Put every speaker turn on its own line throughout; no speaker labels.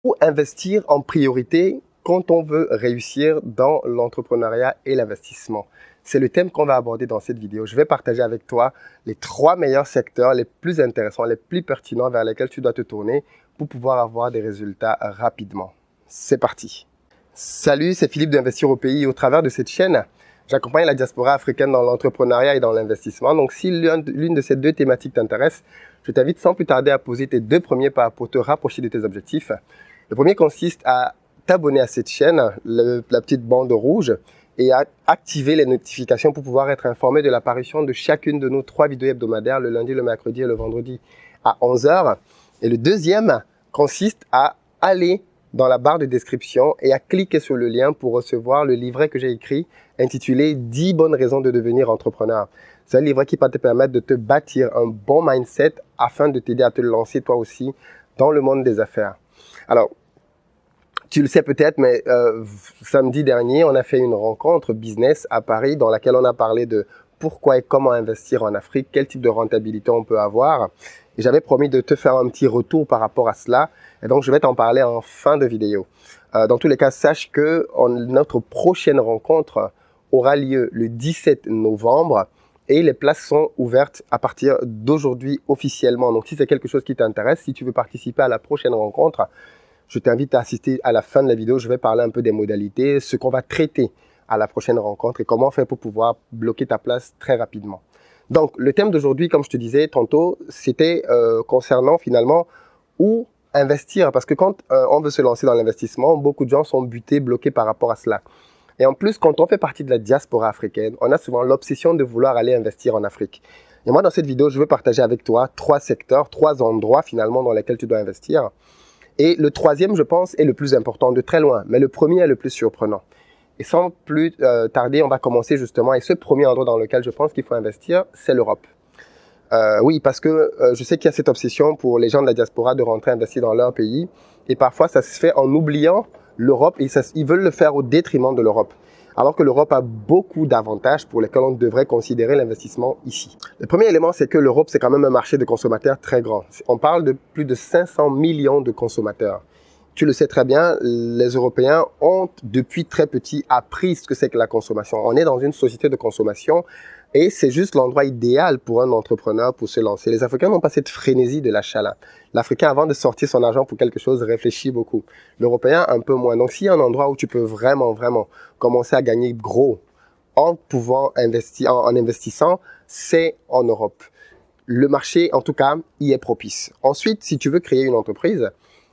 Ou investir en priorité quand on veut réussir dans l'entrepreneuriat et l'investissement. C'est le thème qu'on va aborder dans cette vidéo. Je vais partager avec toi les 3 meilleurs secteurs les plus intéressants, les plus pertinents vers lesquels tu dois te tourner pour pouvoir avoir des résultats rapidement. C'est parti. Salut, c'est Philippe d'Investir au pays. Au travers de cette chaîne, j'accompagne la diaspora africaine dans l'entrepreneuriat et dans l'investissement. Donc, si l'une de ces deux thématiques t'intéresse, je t'invite sans plus tarder à poser tes 2 premiers pas pour te rapprocher de tes objectifs. Le premier consiste à t'abonner à cette chaîne, la petite bande rouge, et à activer les notifications pour pouvoir être informé de l'apparition de chacune de nos 3 vidéos hebdomadaires, le lundi, le mercredi et le vendredi à 11 h. Et le deuxième consiste à aller dans la barre de description et à cliquer sur le lien pour recevoir le livret que j'ai écrit intitulé 10 bonnes raisons de devenir entrepreneur. C'est un livret qui va te permettre de te bâtir un bon mindset afin de t'aider à te lancer toi aussi dans le monde des affaires. Alors, tu le sais peut-être, mais samedi dernier, on a fait une rencontre business à Paris dans laquelle on a parlé de pourquoi et comment investir en Afrique, quel type de rentabilité on peut avoir. Et j'avais promis de te faire un petit retour par rapport à cela. Et donc, je vais t'en parler en fin de vidéo. Dans tous les cas, sache que notre prochaine rencontre aura lieu le 17 novembre et les places sont ouvertes à partir d'aujourd'hui officiellement. Donc, si c'est quelque chose qui t'intéresse, si tu veux participer à la prochaine rencontre, je t'invite à assister à la fin de la vidéo. Je vais parler un peu des modalités, ce qu'on va traiter à la prochaine rencontre et comment faire pour pouvoir bloquer ta place très rapidement. Donc, le thème d'aujourd'hui, comme je te disais tantôt, c'était concernant finalement où investir. Parce que quand on veut se lancer dans l'investissement, beaucoup de gens sont butés, bloqués par rapport à cela. Et en plus, quand on fait partie de la diaspora africaine, on a souvent l'obsession de vouloir aller investir en Afrique. Et moi, dans cette vidéo, je veux partager avec toi 3 secteurs, 3 endroits finalement dans lesquels tu dois investir. Et le troisième, je pense, est le plus important de très loin, mais le premier est le plus surprenant. Et sans plus tarder, on va commencer justement. Et ce premier endroit dans lequel je pense qu'il faut investir, c'est l'Europe. Oui, parce que je sais qu'il y a cette obsession pour les gens de la diaspora de rentrer investir dans leur pays. Et parfois, ça se fait en oubliant l'Europe et ils veulent le faire au détriment de l'Europe. Alors que l'Europe a beaucoup d'avantages pour lesquels on devrait considérer l'investissement ici. Le premier élément, c'est que l'Europe, c'est quand même un marché de consommateurs très grand. On parle de plus de 500 millions de consommateurs. Tu le sais très bien, les Européens ont depuis très petit appris ce que c'est que la consommation. On est dans une société de consommation et c'est juste l'endroit idéal pour un entrepreneur pour se lancer. Les Africains n'ont pas cette frénésie de l'achat là. L'Africain, avant de sortir son argent pour quelque chose, réfléchit beaucoup. L'Européen, un peu moins. Donc, s'il y a un endroit où tu peux vraiment commencer à gagner gros en pouvant investir, en investissant, c'est en Europe. Le marché, en tout cas, y est propice. Ensuite, si tu veux créer une entreprise,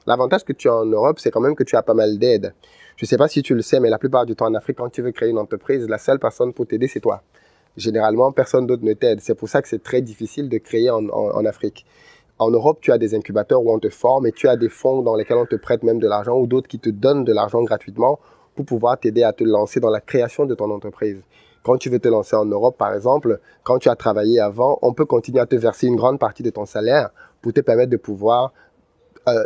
l'avantage que tu as en Europe, c'est quand même que tu as pas mal d'aides. Je ne sais pas si tu le sais, mais la plupart du temps en Afrique, quand tu veux créer une entreprise, la seule personne pour t'aider, c'est toi. Généralement, personne d'autre ne t'aide. C'est pour ça que c'est très difficile de créer en Afrique. En Europe, tu as des incubateurs où on te forme et tu as des fonds dans lesquels on te prête même de l'argent ou d'autres qui te donnent de l'argent gratuitement pour pouvoir t'aider à te lancer dans la création de ton entreprise. Quand tu veux te lancer en Europe, par exemple, quand tu as travaillé avant, on peut continuer à te verser une grande partie de ton salaire pour te permettre de pouvoir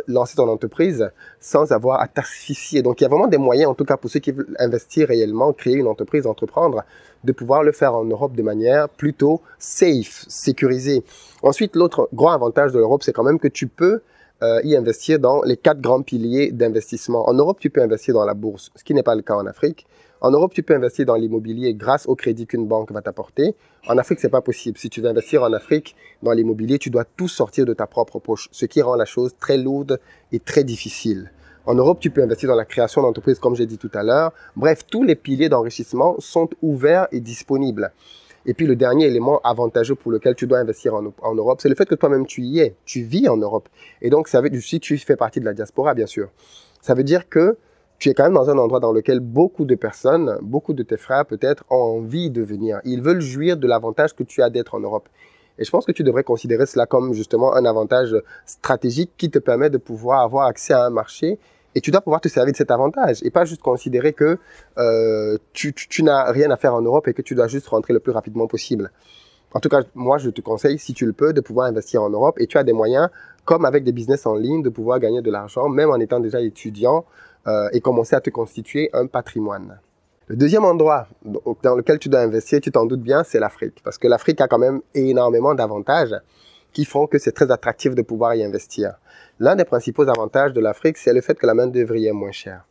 lancer ton entreprise sans avoir à t'asphyxier. Donc, il y a vraiment des moyens, en tout cas pour ceux qui veulent investir réellement, créer une entreprise, entreprendre, de pouvoir le faire en Europe de manière plutôt safe, sécurisée. Ensuite, l'autre grand avantage de l'Europe, c'est quand même que tu peux y investir dans les 4 grands piliers d'investissement. En Europe, tu peux investir dans la bourse, ce qui n'est pas le cas en Afrique. En Europe, tu peux investir dans l'immobilier grâce au crédit qu'une banque va t'apporter. En Afrique, c'est pas possible. Si tu veux investir en Afrique, dans l'immobilier, tu dois tout sortir de ta propre poche, ce qui rend la chose très lourde et très difficile. En Europe, tu peux investir dans la création d'entreprises, comme j'ai dit tout à l'heure. Bref, tous les piliers d'enrichissement sont ouverts et disponibles. Et puis, le dernier élément avantageux pour lequel tu dois investir en Europe, c'est le fait que toi-même, tu y es. Tu vis en Europe. Et donc, ça veut dire, si tu fais partie de la diaspora, bien sûr, ça veut dire que tu es quand même dans un endroit dans lequel beaucoup de personnes, beaucoup de tes frères peut-être, ont envie de venir. Ils veulent jouir de l'avantage que tu as d'être en Europe. Et je pense que tu devrais considérer cela comme justement un avantage stratégique qui te permet de pouvoir avoir accès à un marché et tu dois pouvoir te servir de cet avantage et pas juste considérer que tu n'as rien à faire en Europe et que tu dois juste rentrer le plus rapidement possible. En tout cas, moi, je te conseille, si tu le peux, de pouvoir investir en Europe et tu as des moyens, comme avec des business en ligne, de pouvoir gagner de l'argent, même en étant déjà étudiant et commencer à te constituer un patrimoine. Le deuxième endroit dans lequel tu dois investir, tu t'en doutes bien, c'est l'Afrique. Parce que l'Afrique a quand même énormément d'avantages. qui font que c'est très attractif de pouvoir y investir. L'un des principaux avantages de l'Afrique, c'est le fait que la main-d'œuvre y est moins chère.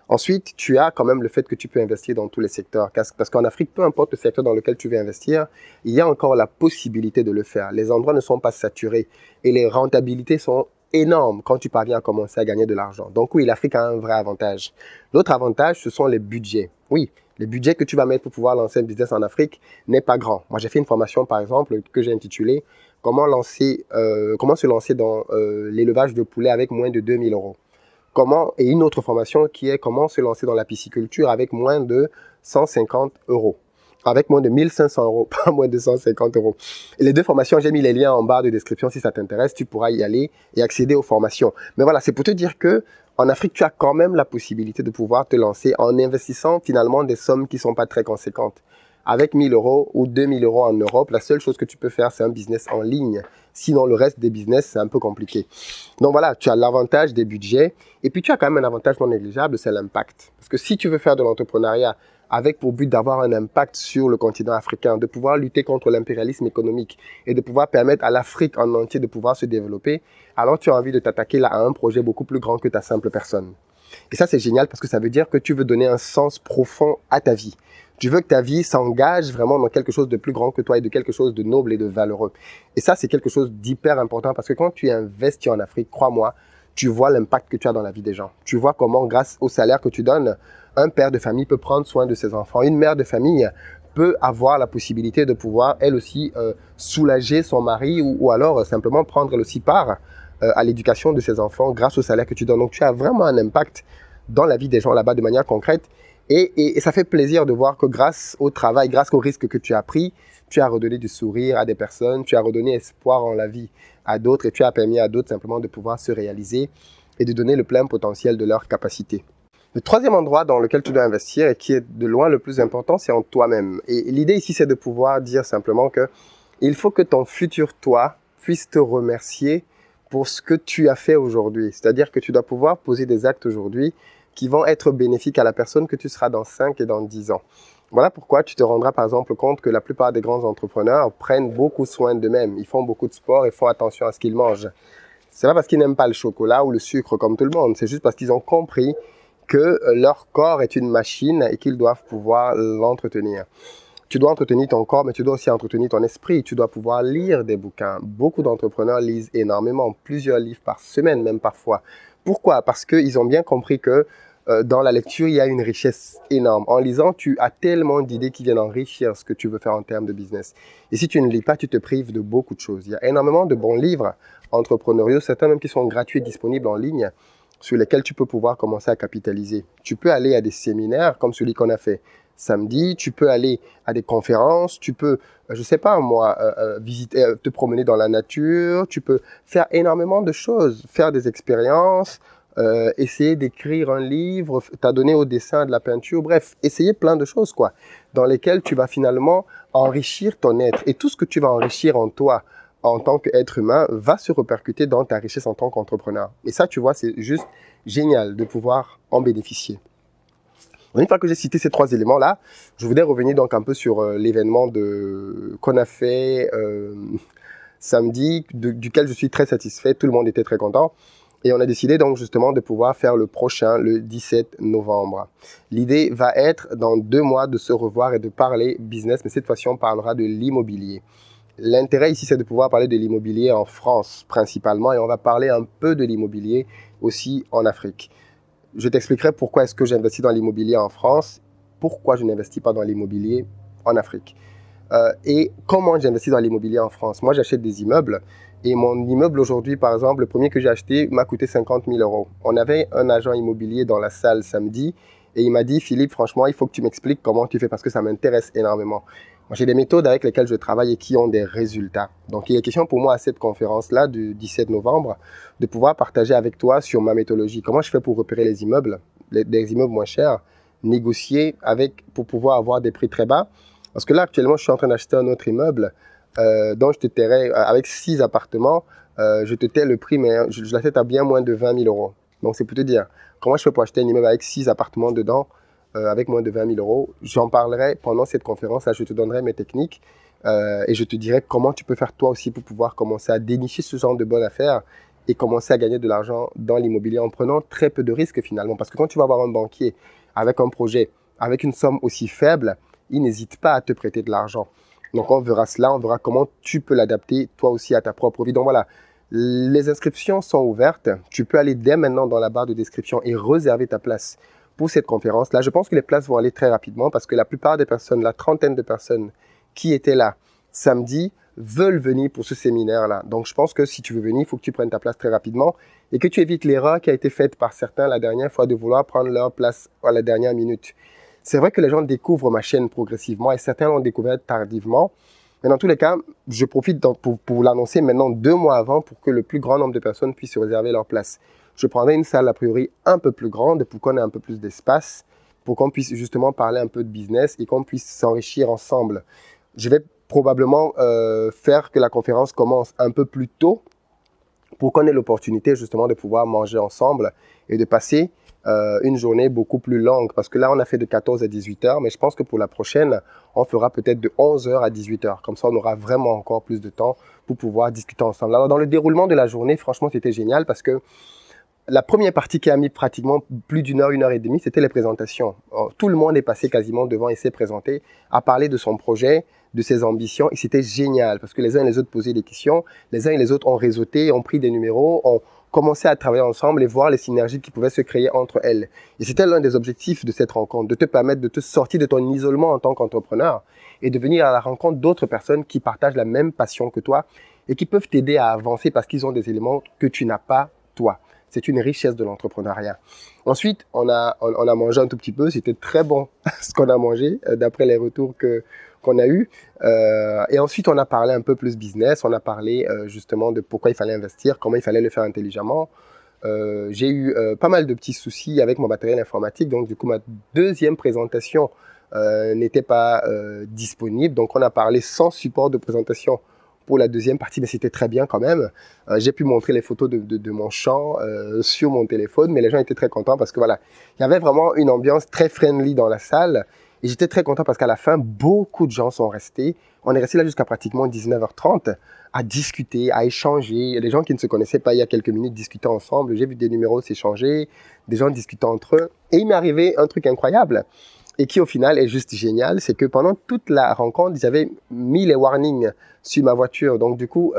Ensuite, tu as quand même le fait que tu peux investir dans tous les secteurs. Parce qu'en Afrique, peu importe le secteur dans lequel tu veux investir, il y a encore la possibilité de le faire. Les endroits ne sont pas saturés et les rentabilités sont énormes quand tu parviens à commencer à gagner de l'argent. Donc oui, l'Afrique a un vrai avantage. L'autre avantage, ce sont les budgets. Oui, les budgets que tu vas mettre pour pouvoir lancer un business en Afrique n'est pas grand. Moi, j'ai fait une formation, par exemple, que j'ai intitulée « Comment se lancer dans l'élevage de poulets avec moins de 2 000 euros ». Et une autre formation qui est comment se lancer dans la pisciculture avec moins de 150 euros. Avec moins de 1500 euros, pas moins de 150 euros. Et les deux formations, j'ai mis les liens en barre de description si ça t'intéresse, tu pourras y aller et accéder aux formations. Mais voilà, c'est pour te dire que en Afrique, tu as quand même la possibilité de pouvoir te lancer en investissant finalement des sommes qui sont pas très conséquentes. Avec 1000 euros ou 2000 euros en Europe, la seule chose que tu peux faire, c'est un business en ligne. Sinon, le reste des business, c'est un peu compliqué. Donc voilà, tu as l'avantage des budgets. Et puis, tu as quand même un avantage non négligeable, c'est l'impact. Parce que si tu veux faire de l'entrepreneuriat avec pour but d'avoir un impact sur le continent africain, de pouvoir lutter contre l'impérialisme économique et de pouvoir permettre à l'Afrique en entier de pouvoir se développer, alors tu as envie de t'attaquer là à un projet beaucoup plus grand que ta simple personne. Et ça, c'est génial parce que ça veut dire que tu veux donner un sens profond à ta vie. Tu veux que ta vie s'engage vraiment dans quelque chose de plus grand que toi et de quelque chose de noble et de valeureux. Et ça, c'est quelque chose d'hyper important parce que quand tu investis en Afrique, crois-moi, tu vois l'impact que tu as dans la vie des gens. Tu vois comment, grâce au salaire que tu donnes, un père de famille peut prendre soin de ses enfants. Une mère de famille peut avoir la possibilité de pouvoir, elle aussi, soulager son mari ou alors simplement prendre, elle aussi, part à l'éducation de ses enfants grâce au salaire que tu donnes. Donc, tu as vraiment un impact dans la vie des gens là-bas de manière concrète. Et ça fait plaisir de voir que grâce au travail, grâce au risque que tu as pris, tu as redonné du sourire à des personnes, tu as redonné espoir en la vie à d'autres et tu as permis à d'autres simplement de pouvoir se réaliser et de donner le plein potentiel de leurs capacités. Le troisième endroit dans lequel tu dois investir et qui est de loin le plus important, c'est en toi-même. Et l'idée ici, c'est de pouvoir dire simplement que il faut que ton futur toi puisse te remercier pour ce que tu as fait aujourd'hui. C'est-à-dire que tu dois pouvoir poser des actes aujourd'hui qui vont être bénéfiques à la personne que tu seras dans 5 et dans 10 ans. Voilà pourquoi tu te rendras par exemple compte que la plupart des grands entrepreneurs prennent beaucoup soin d'eux-mêmes. Ils font beaucoup de sport et font attention à ce qu'ils mangent. C'est pas parce qu'ils n'aiment pas le chocolat ou le sucre comme tout le monde. C'est juste parce qu'ils ont compris que leur corps est une machine et qu'ils doivent pouvoir l'entretenir. Tu dois entretenir ton corps, mais tu dois aussi entretenir ton esprit. Tu dois pouvoir lire des bouquins. Beaucoup d'entrepreneurs lisent énormément, plusieurs livres par semaine même parfois. Pourquoi? Parce qu'ils ont bien compris que dans la lecture, il y a une richesse énorme. En lisant, tu as tellement d'idées qui viennent enrichir ce que tu veux faire en termes de business. Et si tu ne lis pas, tu te prives de beaucoup de choses. Il y a énormément de bons livres entrepreneuriaux, certains même qui sont gratuits et disponibles en ligne, sur lesquels tu peux pouvoir commencer à capitaliser. Tu peux aller à des séminaires comme celui qu'on a fait samedi, tu peux aller à des conférences, tu peux, je sais pas moi, visiter, te promener dans la nature, tu peux faire énormément de choses, faire des expériences, essayer d'écrire un livre, t'adonner au dessin, de la peinture, bref, essayer plein de choses, quoi, dans lesquelles tu vas finalement enrichir ton être. Et tout ce que tu vas enrichir en toi, en tant qu'être humain, va se répercuter dans ta richesse en tant qu'entrepreneur. Et ça, tu vois, c'est juste génial de pouvoir en bénéficier. Une fois que j'ai cité ces 3 éléments-là, je voudrais revenir donc un peu sur l'événement qu'on a fait samedi, duquel je suis très satisfait. Tout le monde était très content. Et on a décidé donc justement de pouvoir faire le prochain, le 17 novembre. L'idée va être dans 2 mois de se revoir et de parler business, mais cette fois-ci on parlera de l'immobilier. L'intérêt ici c'est de pouvoir parler de l'immobilier en France principalement et on va parler un peu de l'immobilier aussi en Afrique. Je t'expliquerai pourquoi est-ce que j'investis dans l'immobilier en France, pourquoi je n'investis pas dans l'immobilier en Afrique. Et comment j'investis dans l'immobilier en France. Moi j'achète des immeubles. Et mon immeuble aujourd'hui, par exemple, le premier que j'ai acheté m'a coûté 50 000 euros. On avait un agent immobilier dans la salle samedi et il m'a dit, Philippe, franchement, il faut que tu m'expliques comment tu fais parce que ça m'intéresse énormément. Moi, j'ai des méthodes avec lesquelles je travaille et qui ont des résultats. Donc, il est question pour moi à cette conférence-là du 17 novembre de pouvoir partager avec toi sur ma méthodologie. Comment je fais pour repérer les immeubles, des immeubles moins chers, négocier pour pouvoir avoir des prix très bas. Parce que là, actuellement, je suis en train d'acheter un autre immeuble donc je te tairais, avec 6 appartements, je te tais le prix, mais je l'achète à bien moins de 20 000 euros. Donc c'est pour te dire, comment je fais pour acheter un immeuble avec 6 appartements dedans, avec moins de 20 000 euros. J'en parlerai pendant cette conférence, là je te donnerai mes techniques. Et je te dirai comment tu peux faire toi aussi pour pouvoir commencer à dénicher ce genre de bonnes affaires et commencer à gagner de l'argent dans l'immobilier en prenant très peu de risques finalement. Parce que quand tu vas voir un banquier avec un projet, avec une somme aussi faible, il n'hésite pas à te prêter de l'argent. Donc on verra cela, on verra comment tu peux l'adapter toi aussi à ta propre vie. Donc voilà, les inscriptions sont ouvertes. Tu peux aller dès maintenant dans la barre de description et réserver ta place pour cette conférence. Là, je pense que les places vont aller très rapidement parce que la plupart des personnes, la trentaine de personnes qui étaient là samedi, veulent venir pour ce séminaire-là. Donc, je pense que si tu veux venir, il faut que tu prennes ta place très rapidement et que tu évites l'erreur qui a été faite par certains la dernière fois de vouloir prendre leur place à la dernière minute. C'est vrai que les gens découvrent ma chaîne progressivement et certains l'ont découvert tardivement. Mais dans tous les cas, je profite pour l'annoncer maintenant 2 mois avant pour que le plus grand nombre de personnes puissent réserver leur place. Je prendrai une salle a priori un peu plus grande pour qu'on ait un peu plus d'espace, pour qu'on puisse justement parler un peu de business et qu'on puisse s'enrichir ensemble. Je vais probablement faire que la conférence commence un peu plus tôt pour qu'on ait l'opportunité justement de pouvoir manger ensemble et de passer une journée beaucoup plus longue. Parce que là, on a fait de 14 à 18 heures, mais je pense que pour la prochaine, on fera peut-être de 11 heures à 18 heures. Comme ça, on aura vraiment encore plus de temps pour pouvoir discuter ensemble. Alors, dans le déroulement de la journée, franchement, c'était génial parce que la première partie qui a mis pratiquement plus d'1 heure, 1 heure et demie, c'était les présentations. Tout le monde est passé quasiment devant et s'est présenté, à parler de son projet, de ses ambitions, et c'était génial parce que les uns et les autres posaient des questions, les uns et les autres ont réseauté, ont pris des numéros, ont commencé à travailler ensemble et voir les synergies qui pouvaient se créer entre elles. Et c'était l'un des objectifs de cette rencontre, de te permettre de te sortir de ton isolement en tant qu'entrepreneur et de venir à la rencontre d'autres personnes qui partagent la même passion que toi et qui peuvent t'aider à avancer parce qu'ils ont des éléments que tu n'as pas toi. C'est une richesse de l'entrepreneuriat. Ensuite, on a mangé un tout petit peu. C'était très bon ce qu'on a mangé, d'après les retours qu'on a eus. Et ensuite, on a parlé un peu plus business. On a parlé justement de pourquoi il fallait investir, comment il fallait le faire intelligemment. J'ai eu pas mal de petits soucis avec mon matériel informatique. Donc, du coup, ma deuxième présentation n'était pas disponible. Donc, on a parlé sans support de présentation pour la deuxième partie, mais c'était très bien quand même. J'ai pu montrer les photos de mon champ sur mon téléphone, mais les gens étaient très contents parce que voilà, il y avait vraiment une ambiance très friendly dans la salle. Et j'étais très content parce qu'à la fin, beaucoup de gens sont restés. On est resté là jusqu'à pratiquement 19h30 à discuter, à échanger. Il y a des gens qui ne se connaissaient pas il y a quelques minutes discuter ensemble. J'ai vu des numéros s'échanger, des gens discutant entre eux. Et il m'est arrivé un truc incroyable et qui au final est juste génial, c'est que pendant toute la rencontre, j'avais mis les warnings sur ma voiture. Donc du coup,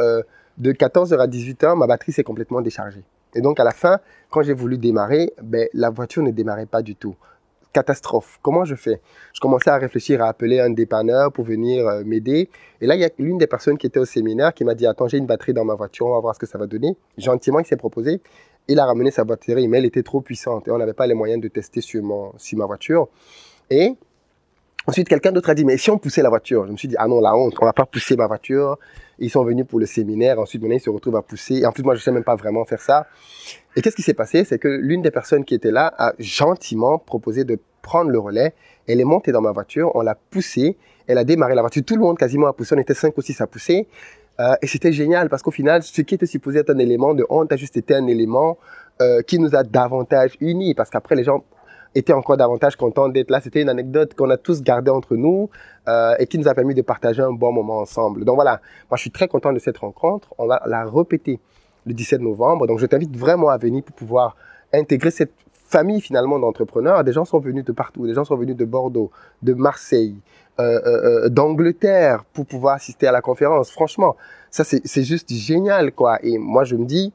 de 14h à 18h, ma batterie s'est complètement déchargée. Et donc à la fin, quand j'ai voulu démarrer, la voiture ne démarrait pas du tout. Catastrophe. Comment je fais? Je commençais à réfléchir à appeler un dépanneur pour venir m'aider. Et là, il y a l'une des personnes qui était au séminaire qui m'a dit « Attends, j'ai une batterie dans ma voiture, on va voir ce que ça va donner. » Gentiment, il s'est proposé. Il a ramené sa batterie, mais elle était trop puissante et on n'avait pas les moyens de tester sur ma voiture. Et ensuite, quelqu'un d'autre a dit, mais si on poussait la voiture? Je me suis dit, ah non, la honte, on va pas pousser ma voiture. Ils sont venus pour le séminaire. Ensuite, maintenant, ils se retrouvent à pousser. Et en plus, moi, je sais même pas vraiment faire ça. Et qu'est-ce qui s'est passé? C'est que l'une des personnes qui était là a gentiment proposé de prendre le relais. Elle est montée dans ma voiture. On l'a poussée. Elle a démarré la voiture. Tout le monde quasiment a poussé. On était 5 ou 6 à pousser. Et c'était génial parce qu'au final, ce qui était supposé être un élément de honte a juste été un élément qui nous a davantage unis. Parce qu'après, les gens étaient encore davantage contents d'être là. C'était une anecdote qu'on a tous gardée entre nous et qui nous a permis de partager un bon moment ensemble. Donc voilà, moi je suis très content de cette rencontre. On va la répéter le 17 novembre. Donc je t'invite vraiment à venir pour pouvoir intégrer cette famille finalement d'entrepreneurs. Des gens sont venus de partout. Des gens sont venus de Bordeaux, de Marseille, d'Angleterre pour pouvoir assister à la conférence. Franchement, ça c'est juste génial quoi. Et moi je me dis,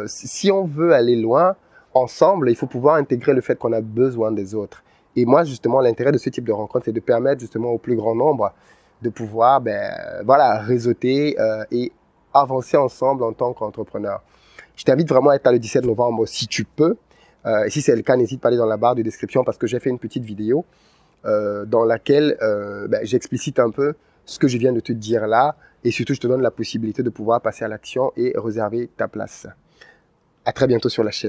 si on veut aller loin, ensemble, il faut pouvoir intégrer le fait qu'on a besoin des autres. Et moi, justement, l'intérêt de ce type de rencontre, c'est de permettre justement au plus grand nombre de pouvoir, réseauter et avancer ensemble en tant qu'entrepreneur. Je t'invite vraiment à être là le 17 novembre si tu peux. Et si c'est le cas, n'hésite pas à aller dans la barre de description parce que j'ai fait une petite vidéo dans laquelle j'explicite un peu ce que je viens de te dire là et surtout, je te donne la possibilité de pouvoir passer à l'action et réserver ta place. À très bientôt sur la chaîne.